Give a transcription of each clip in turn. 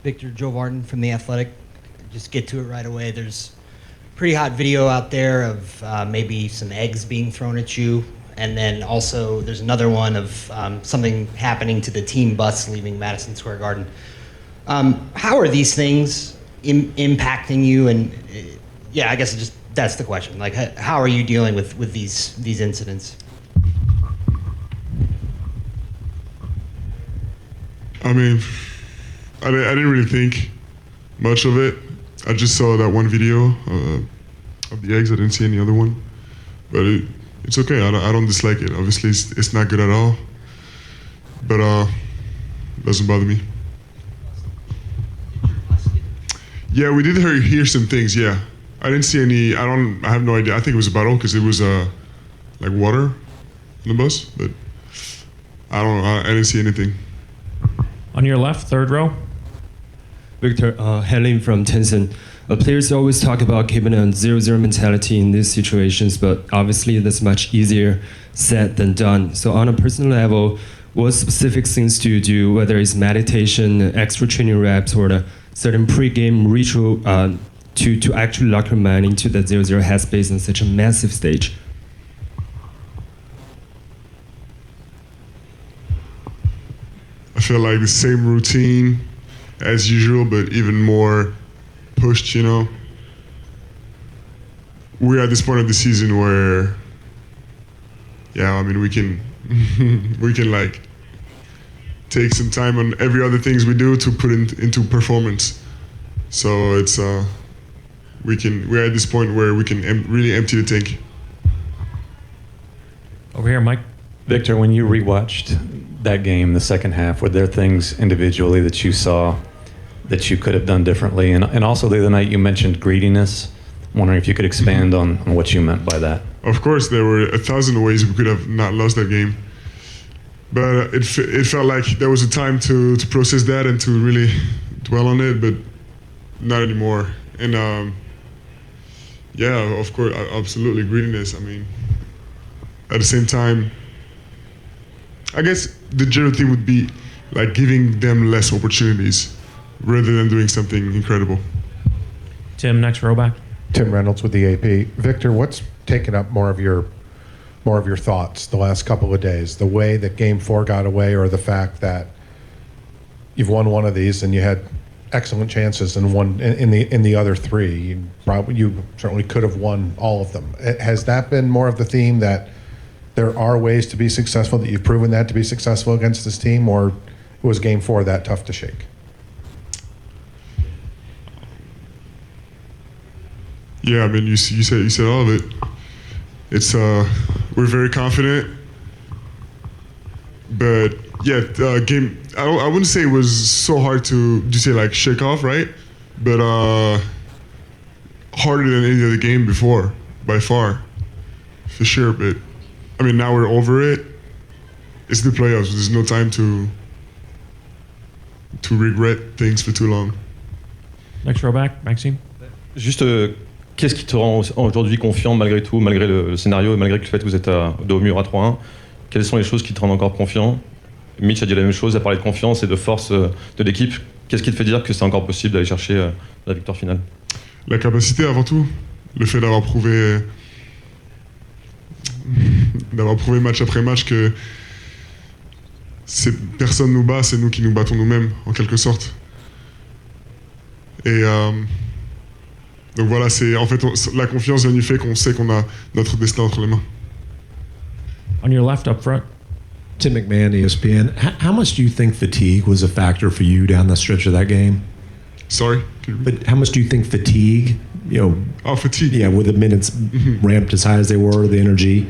Victor Joe Varden from The Athletic. Just get to it right away. There's a pretty hot video out there of maybe some eggs being thrown at you. And then also there's another one of something happening to the team bus leaving Madison Square Garden. How are these things impacting you? And yeah, I guess that's the question. Like, how are you dealing with these incidents? I mean, I didn't really think much of it. I just saw that one video of the eggs. I didn't see any other one, but it's okay. I don't dislike it. Obviously, it's not good at all, but it doesn't bother me. Yeah, we did hear some things. Yeah, I didn't see any. I have no idea. I think it was a bottle because it was like water in the bus, but I don't know. I didn't see anything. On your left, third row. Victor, Helen from Tencent. Players always talk about keeping a 0-0 mentality in these situations, but obviously that's much easier said than done. So on a personal level, what specific things do you do, whether it's meditation, extra training reps, or a certain pre-game ritual to actually lock your mind into the 0-0 headspace on such a massive stage? I feel like the same routine as usual, but even more pushed, you know. We're at this point of the season where, yeah, I mean, we can like take some time on every other things we do to put into performance. So it's we're at this point where we can really empty the tank. Over here, Mike. Victor, when you rewatched that game, the second half, were there things individually that you saw that you could have done differently? And also the other night you mentioned greediness. I'm wondering if you could expand on what you meant by that. Of course, there were 1,000 ways we could have not lost that game. But it felt like there was a time to process that and to really dwell on it, but not anymore. And yeah, of course, absolutely greediness. I mean, at the same time, I guess the general thing would be like giving them less opportunities rather than doing something incredible. Tim, next row back. Tim Reynolds with the AP. Victor, what's taken up more of your thoughts the last couple of days? The way that Game 4 got away, or the fact that you've won one of these and you had excellent chances and won in the other three? You certainly could have won all of them. Has that been more of the theme, that there are ways to be successful, that you've proven that to be successful against this team, or was Game 4 that tough to shake? Yeah, I mean, you said all of it. It's we're very confident, but yeah, game. I wouldn't say it was so hard to say like shake off, right? But harder than any other game before, by far, for sure. But I mean, now we're over it. It's the playoffs. There's no time to regret things for too long. Next row back, Maxime. Juste, qu'est-ce qui te rend aujourd'hui confiant malgré tout, malgré le scénario et malgré le fait que vous êtes dos au mur à 3-1? Quelles sont les choses qui te rendent encore confiant? Mitch a dit la même chose, a parlé de confiance et de force de l'équipe. Qu'est-ce qui te fait dire que c'est encore possible d'aller chercher la victoire finale? La capacité avant tout, le fait d'avoir prouvé match après match que personne nous bat, c'est nous qui nous battons nous-mêmes en quelque sorte. Et donc voilà, c'est en fait la confiance vient du fait qu'on sait qu'on a notre destin entre les mains. On your left up front. Tim McMahon, ESPN. How much do you think fatigue was a factor for you down the stretch of that game? Sorry? But how much do you think fatigue, fatigue. Yeah, with the minutes ramped as high as they were, the energy?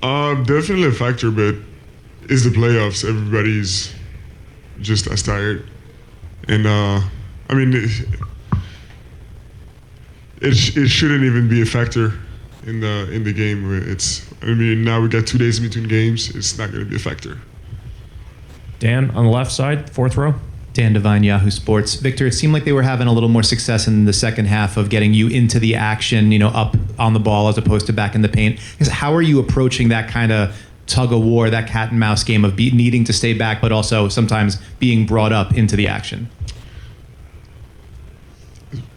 Definitely a factor, but it's the playoffs. Everybody's just as tired. And I mean, it shouldn't even be a factor in the game. Now we got 2 days in between games. It's not going to be a factor. Dan, on the left side, fourth row. Dan Devine, Yahoo Sports. Victor, it seemed like they were having a little more success in the second half of getting you into the action, up on the ball as opposed to back in the paint. How are you approaching that kind of tug of war, that cat and mouse game of needing to stay back, but also sometimes being brought up into the action?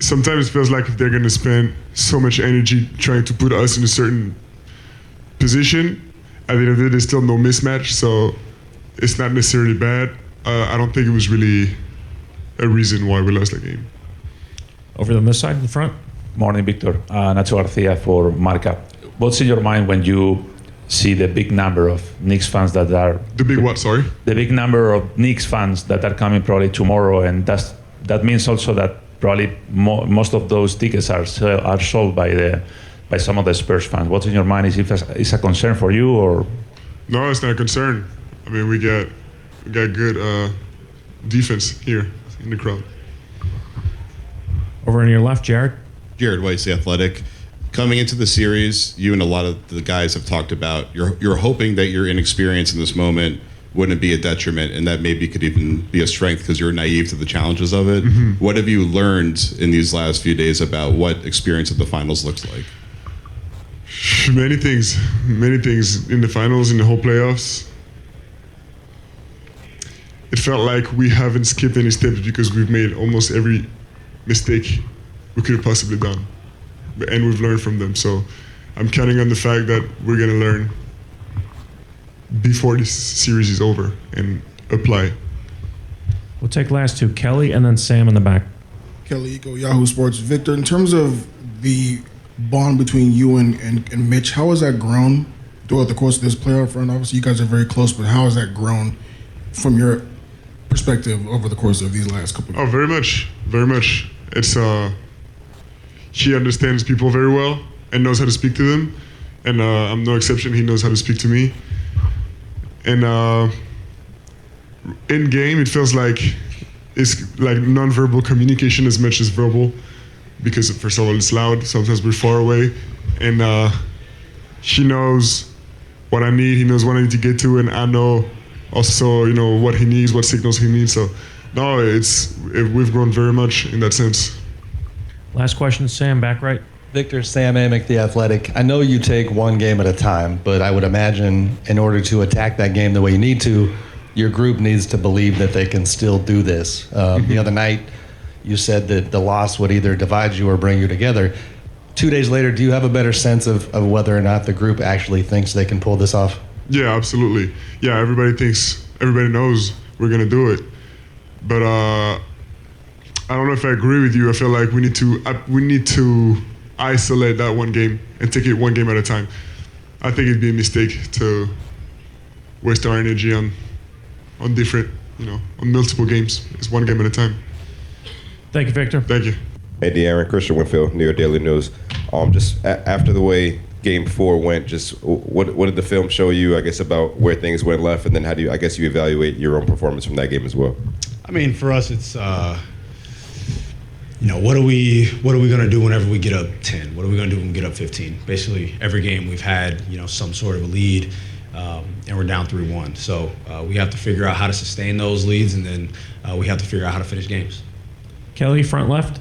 sometimes it feels like if they're going to spend so much energy trying to put us in a certain position, at the end of the day, there's still no mismatch, so it's not necessarily bad. I don't think it was really a reason why we lost that game. Over on this side in the front. Morning, Victor. Nacho Garcia for Marca. What's in your mind when you see the big number of Knicks fans that are... The big what, sorry? The big number of Knicks fans that are coming probably tomorrow, and that means also that probably most of those tickets are sold by some of the Spurs fans. What's in your mind? Is a concern for you, or...? No, it's not a concern. I mean, we got good defense here in the crowd. Over on your left, Jared. Jared Weiss, The Athletic. Coming into the series, you and a lot of the guys have talked about you're hoping that your inexperience in this moment wouldn't be a detriment, and that maybe could even be a strength because you're naive to the challenges of it. Mm-hmm. What have you learned in these last few days about what experience at the finals looks like? Many things in the finals, in the whole playoffs. It felt like we haven't skipped any steps because we've made almost every mistake we could have possibly done, and we've learned from them. So I'm counting on the fact that we're going to learn before this series is over and apply. We'll take last two, Kelly and then Sam in the back. Kelly Eco, Yahoo Sports. Victor, in terms of the bond between you and Mitch, how has that grown throughout the course of this playoff run? Obviously, you guys are very close, but how has that grown from your perspective over the course of these last couple of years? Oh, very much, very much. It's he understands people very well and knows how to speak to them, and I'm no exception. He knows how to speak to me. And in game, it feels like it's like nonverbal communication as much as verbal, because first of all, it's loud. Sometimes we're far away, and he knows what I need. He knows what I need to get to, and I know also, what he needs, what signals he needs. So, no, we've grown very much in that sense. Last question, Sam, back right. Victor, Sam Amick, The Athletic. I know you take one game at a time, but I would imagine in order to attack that game the way you need to, your group needs to believe that they can still do this. The other night, you said that the loss would either divide you or bring you together. 2 days later, do you have a better sense of whether or not the group actually thinks they can pull this off? Yeah, absolutely. Yeah, everybody knows we're going to do it. But I don't know if I agree with you. I feel like we need to isolate that one game and take it one game at a time. I think it'd be a mistake to waste our energy on different, on multiple games. It's one game at a time. Thank you, Victor. Thank you. Hey, De'Aaron, Christian Winfield, New York Daily News. Just after the way Game 4 went, just what did the film show you, I guess, about where things went left, and then how do you evaluate your own performance from that game as well? I mean, for us, it's what are we going to do whenever we get up 10? What are we going to do when we get up 15? Basically, every game we've had, some sort of a lead, and we're down 3-1. So we have to figure out how to sustain those leads, and then we have to figure out how to finish games. Kelly, front left.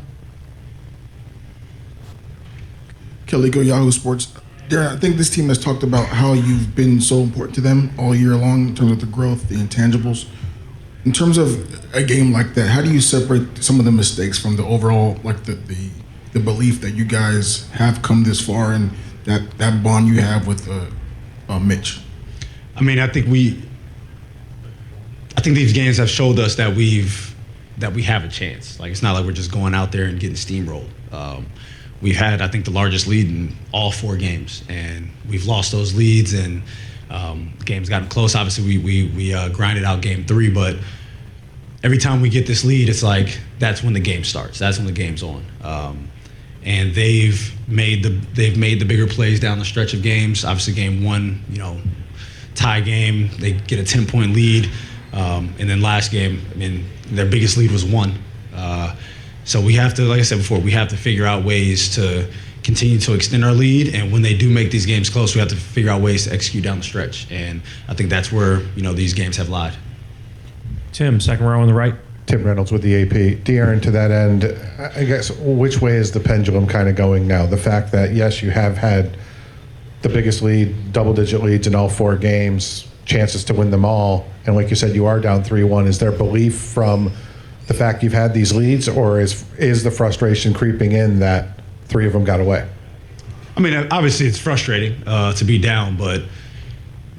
Kelly Go, Yahoo Sports. Darren, I think this team has talked about how you've been so important to them all year long in terms of the growth, the intangibles. In terms of a game like that, how do you separate some of the mistakes from the overall, like the belief that you guys have come this far and that bond you have with Mitch? I mean, I think these games have showed us that we have a chance. Like, it's not like we're just going out there and getting steamrolled. We've had, I think, the largest lead in all 4 games, and we've lost those leads, and the game's gotten close. Obviously, we grinded out Game 3, but every time we get this lead, it's like that's when the game starts. That's when the game's on. And they've made the bigger plays down the stretch of games. Obviously, Game 1, tie game, they get a 10-point lead, and then last game, I mean, their biggest lead was 1. So we have to, like I said before, we have to figure out ways to continue to extend our lead, and when they do make these games close, we have to figure out ways to execute down the stretch, and I think that's where these games have lied. Tim, second row on the right. Tim Reynolds with the AP. De'Aaron, to that end, I guess, which way is the pendulum kind of going now? The fact that, yes, you have had the biggest lead, double-digit leads in all 4 games, chances to win them all, and like you said, you are down 3-1. Is there belief from the fact you've had these leads, or is the frustration creeping in that 3 of them got away? I mean, obviously it's frustrating to be down, but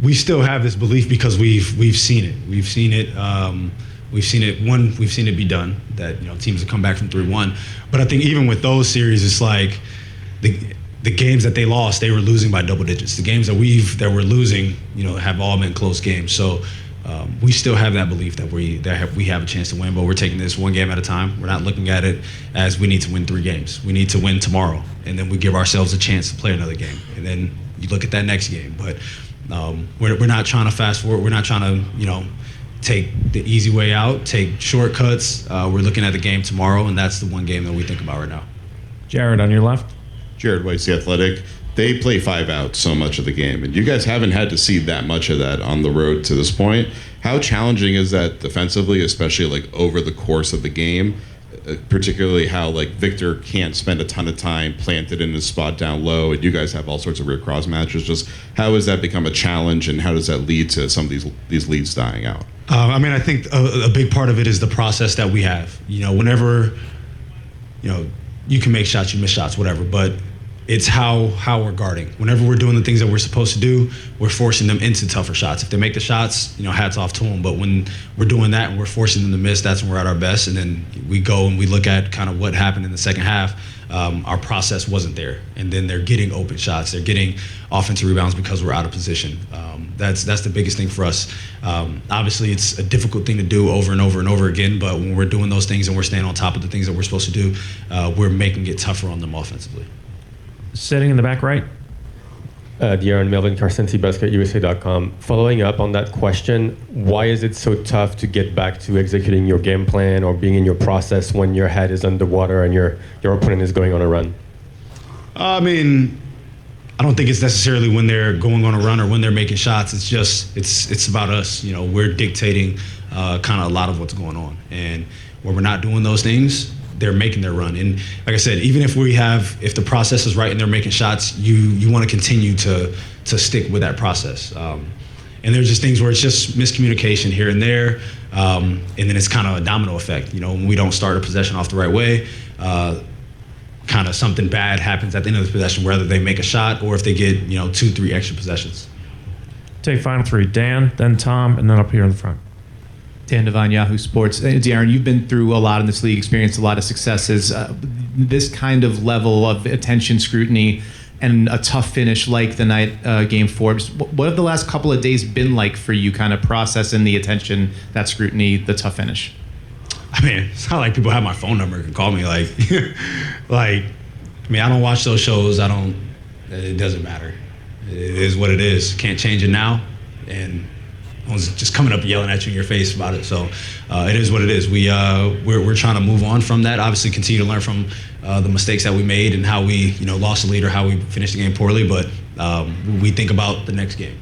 we still have this belief because we've seen it. We've seen it. We've seen it. We've seen it be done. That teams have come back from 3-1. But I think even with those series, it's like the games that they lost, they were losing by double digits. The games that we're losing, have all been close games. So we still have that belief that we have a chance to win. But we're taking this one game at a time. We're not looking at it as we need to win 3 games. We need to win tomorrow, and then we give ourselves a chance to play another game. And then you look at that next game. But we're not trying to fast forward. We're not trying to take the easy way out, take shortcuts. We're looking at the game tomorrow, and that's the one game that we think about right now. Jared, on your left. Jared Weiss, The Athletic. They play 5 out so much of the game, and you guys haven't had to see that much of that on the road to this point. How challenging is that defensively, especially over the course of the game? Particularly how Victor can't spend a ton of time planted in his spot down low, and you guys have all sorts of weird cross matches. Just how has that become a challenge, and how does that lead to some of these leads dying out? I mean, I think a big part of it is the process that we have. Whenever you can make shots, you miss shots, whatever, but it's how we're guarding. Whenever we're doing the things that we're supposed to do, we're forcing them into tougher shots. If they make the shots, hats off to them. But when we're doing that and we're forcing them to miss, that's when we're at our best. And then we go and we look at kind of what happened in the second half. Our process wasn't there. And then they're getting open shots. They're getting offensive rebounds because we're out of position. That's the biggest thing for us. Obviously, it's a difficult thing to do over and over and over again. But when we're doing those things and we're staying on top of the things that we're supposed to do, we're making it tougher on them offensively. Sitting in the back right. De'Aaron, Melvin Carcenti, BasketUSA.com. Following up on that question, why is it so tough to get back to executing your game plan or being in your process when your head is underwater and your opponent is going on a run? I mean, I don't think it's necessarily when they're going on a run or when they're making shots. It's just it's about us. We're dictating kind of a lot of what's going on, and when we're not doing those things, they're making their run. And like I said, even if the process is right and they're making shots, you want to continue to stick with that process. And there's just things where it's just miscommunication here and there, and then it's kind of a domino effect. When we don't start a possession off the right way, kind of something bad happens at the end of the possession, whether they make a shot or if they get 2-3 extra possessions. Take final 3. Dan, then Tom, and then up here in the front. Dan Devine, Yahoo Sports. De'Aaron, you've been through a lot in this league, experienced a lot of successes. This kind of level of attention, scrutiny, and a tough finish like the night Game 4. What have the last couple of days been like for you, kind of processing the attention, that scrutiny, the tough finish? I mean, it's not like people have my phone number and can call me. I don't watch those shows. It doesn't matter. It is what it is. Can't change it now. And I was just coming up yelling at you in your face about it. So it is what it is. We're trying to move on from that. Obviously, continue to learn from the mistakes that we made and how we lost the lead or how we finished the game poorly. But we think about the next game.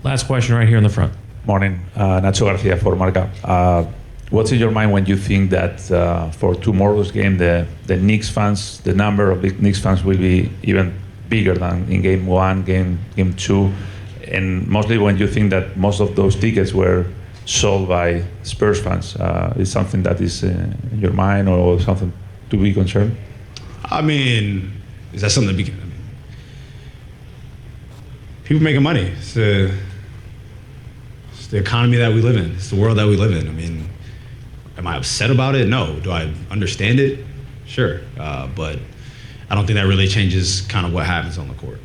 Last question right here in the front. Morning, Nacho Garcia for Marca. What's in your mind when you think that for tomorrow's game, the Knicks fans, the number of Knicks fans will be even bigger than in Game 1, Game 2? And mostly when you think that most of those tickets were sold by Spurs fans, is something that is in your mind or something to be concerned? I mean, is that something to be? People making money. It's the economy that we live in. It's the world that we live in. I mean, am I upset about it? No. Do I understand it? Sure. But I don't think that really changes kind of what happens on the court.